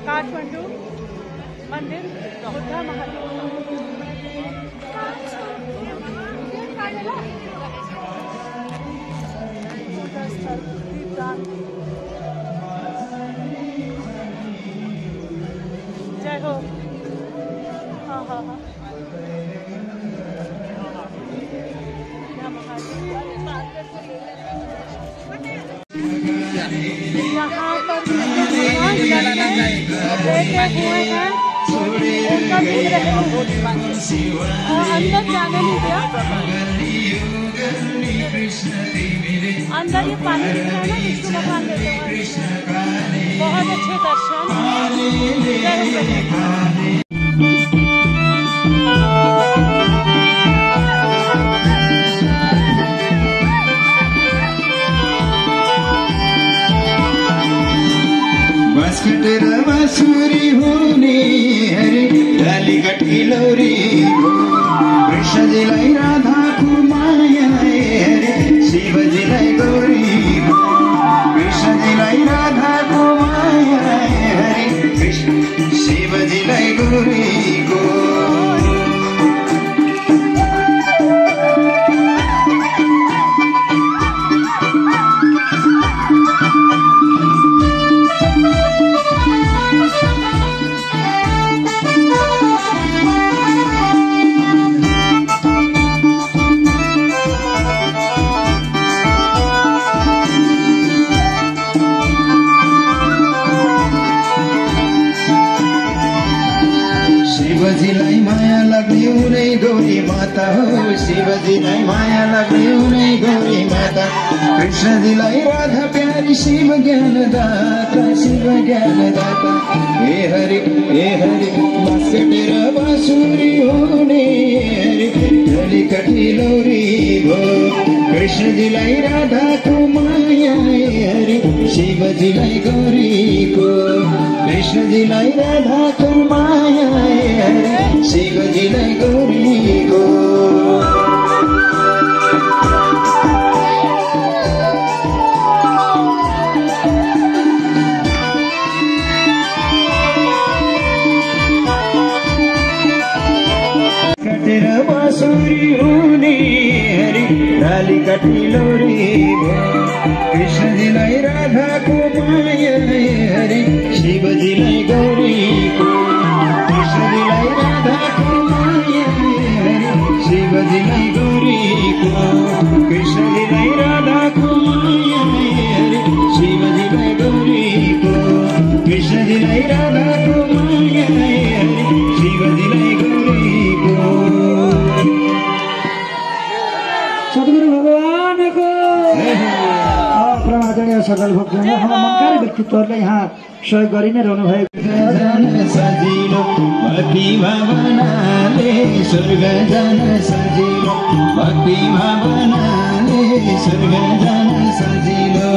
काठमाडौँ मन्दिर बुद्ध महादेव जय हो। हाँ हाँ हाँ यहाँ पर बैठे हुए हैं उनका अंदर जाने नहीं दिया। अंदर ये पानी दिख रहा है ना, विष्णु भगवान देते हैं बहुत अच्छे दर्शन। बाँसकटेर बाँसुरी हुने हरे डाली कटी लौरी हो कृष्णजीलाई राधाको माया हरे शिवजीलाई गौरी हो कृष्णजीलाई राधाको माया हरे कृष्ण शिवजीलाई गौरी हो। शिवजीलाई माया लाग्ने उनै गौरी माता हो शिवजीलाई माया लाग्ने उनै गौरी माता कृष्णजीलाई राधा प्यारी शिव ज्ञानदाता हे हरि बाँसकटेर बाँसुरी हुने हरि डाली कटी लौरी भो कृष्णजीलाई राधाको माया हरि शिवजीलाई गौरीको कृष्णजीलाई राधाको माया हरि शिवजीलाई गौरीको। कटेर बाँसुरी हुने हरि डाली कटी लौरी भो कृष्णजीलाई राधाको माया हरि शिवजीलाई गौरीको कृष्णजीलाई राधाको माया हरि शिवजीलाई गौरीको कृष्णजीलाई राधाको माया हरि शिवजीलाई गौरीको कृष्णजीलाई राधाको माया हरि शिवजीलाई गौरीको। सद्गुरु भगवान को प्रमादनीय सकल भक्तजन मनकारी व्यक्तित्वहरूलाई यहाँ सहयोग गरि नै रहनु भएको सजिलो भक्ति भावनाले स्वर्ग जान सजिलो भक्ति भावनाले स्वर्ग जान सजिलो।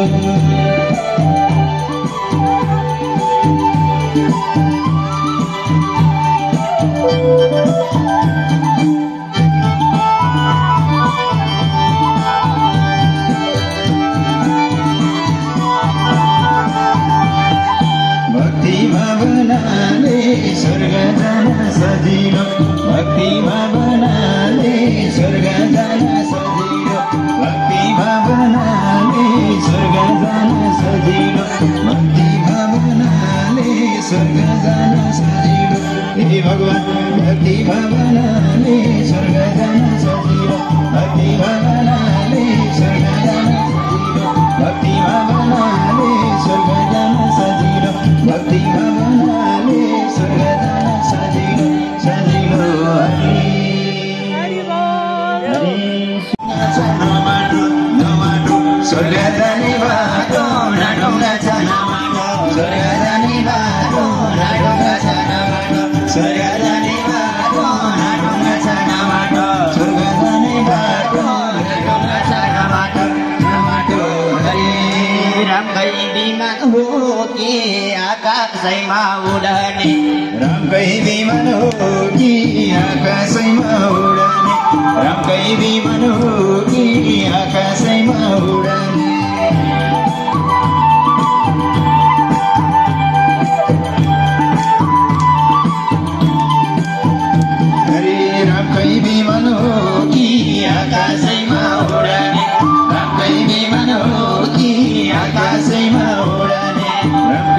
भक्ति भावनाले स्वर्ग जान सजिलो भक्ति भावनाले स्वर्ग जान सजिलो भक्ति भावनाले स्वर्ग जान सजिलो भक्ति भावनाले स्वर्ग जान सजिलो। हे भगवान भक्ति भावनाले स्वर्ग जान सजिलो भक्ति भावनाले स्वर्ग जान सजिलो भक्ति भावनाले स्वर्ग जान सजिलो भक्ति भावनाले स्वर्ग जान सजिलो सजिलो। हरि स्वर्ग जाने बाटो नाडुङ्गा छाना बाटो स्वर्ग जाने बाटो नाडुङ्गा छाना बाटो स्वर्ग जाने बाटो नाडुङ्गा छाना बाटो स्वर्ग जाने बाटो नाडुङ्गा छाना बाटो बाटो। हरि रामकै विमान हो कि आकाशैमा उडने रामकै विमान हो कि आकाशैमा उडने रामकै विमान हो कि आकाशैमा उडने।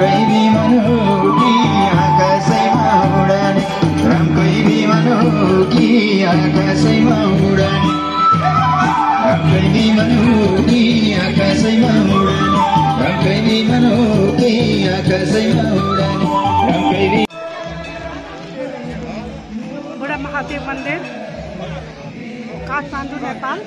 रामकै विमान हो कि आकाशैमा उडाने रामकै विमान हो कि आकाशैमा उडाने रामकै विमान हो कि आकाशैमा उडाने रामकै विमान हो कि आकाशैमा उडाने रामकै बुढा महादेव मन्दिर काठमाडौँ नेपाल